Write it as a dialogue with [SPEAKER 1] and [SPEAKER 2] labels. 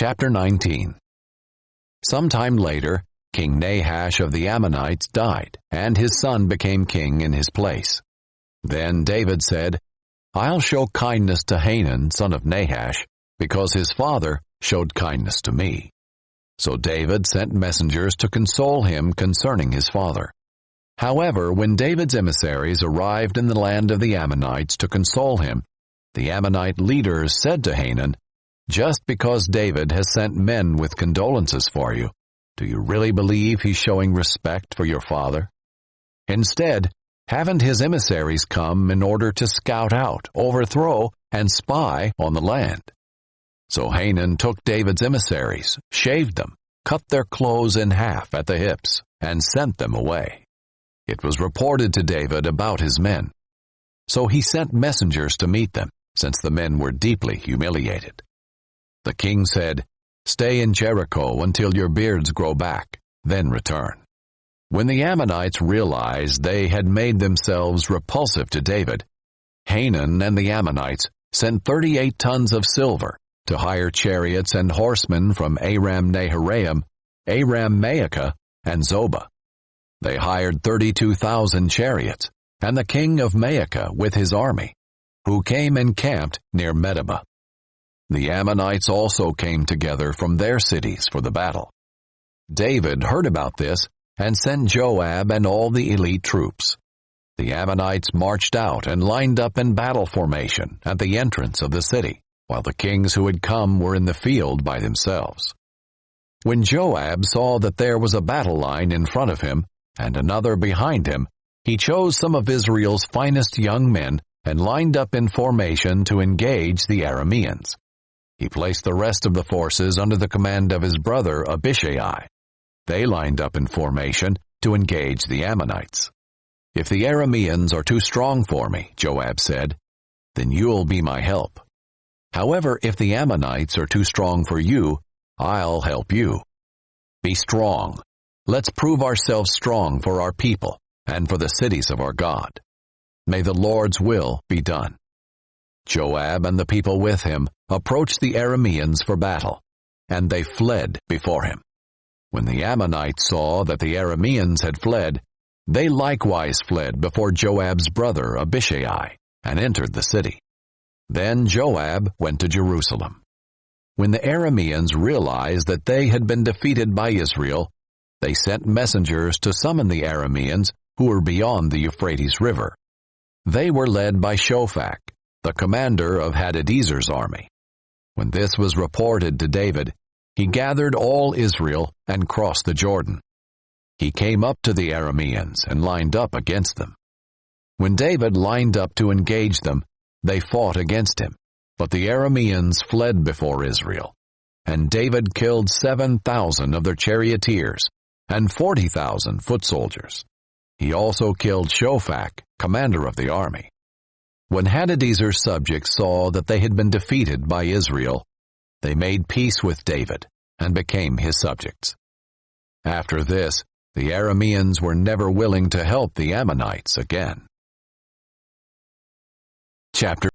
[SPEAKER 1] Chapter 19. Sometime later, King Nahash of the Ammonites died, and his son became king in his place. Then David said, "I'll show kindness to Hanun, son of Nahash, because his father showed kindness to me." So David sent messengers to console him concerning his father. However, when David's emissaries arrived in the land of the Ammonites to console him, the Ammonite leaders said to Hanun, "Just because David has sent men with condolences for you, do you really believe he's showing respect for your father? Instead, haven't his emissaries come in order to scout out, overthrow, and spy on the land?" So Hanun took David's emissaries, shaved them, cut their clothes in half at the hips, and sent them away. It was reported to David about his men. So he sent messengers to meet them, since the men were deeply humiliated. The king said, "Stay in Jericho until your beards grow back, then return." When the Ammonites realized they had made themselves repulsive to David, Hanun and the Ammonites sent 38 tons of silver to hire chariots and horsemen from Aram-Naharaim, Aram-Maacah, and Zobah. They hired 32,000 chariots, and the king of Maacah with his army, who came and camped near Medeba. The Ammonites also came together from their cities for the battle. David heard about this and sent Joab and all the elite troops. The Ammonites marched out and lined up in battle formation at the entrance of the city, while the kings who had come were in the field by themselves. When Joab saw that there was a battle line in front of him and another behind him, he chose some of Israel's finest young men and lined up in formation to engage the Arameans. He placed the rest of the forces under the command of his brother Abishai. They lined up in formation to engage the Ammonites. "If the Arameans are too strong for me," Joab said, "then you'll be my help. However, if the Ammonites are too strong for you, I'll help you. Be strong. Let's prove ourselves strong for our people and for the cities of our God. May the Lord's will be done." Joab and the people with him approached the Arameans for battle, and they fled before him. When the Ammonites saw that the Arameans had fled, they likewise fled before Joab's brother Abishai and entered the city. Then Joab went to Jerusalem. When the Arameans realized that they had been defeated by Israel, they sent messengers to summon the Arameans who were beyond the Euphrates River. They were led by Shophak, the commander of Hadadezer's army. When this was reported to David, he gathered all Israel and crossed the Jordan. He came up to the Arameans and lined up against them. When David lined up to engage them, they fought against him, but the Arameans fled before Israel, and David killed 7,000 of their charioteers and 40,000 foot soldiers. He also killed Shophak, commander of the army. When Hadadezer's subjects saw that they had been defeated by Israel, they made peace with David and became his subjects. After this, the Arameans were never willing to help the Ammonites again. Chapter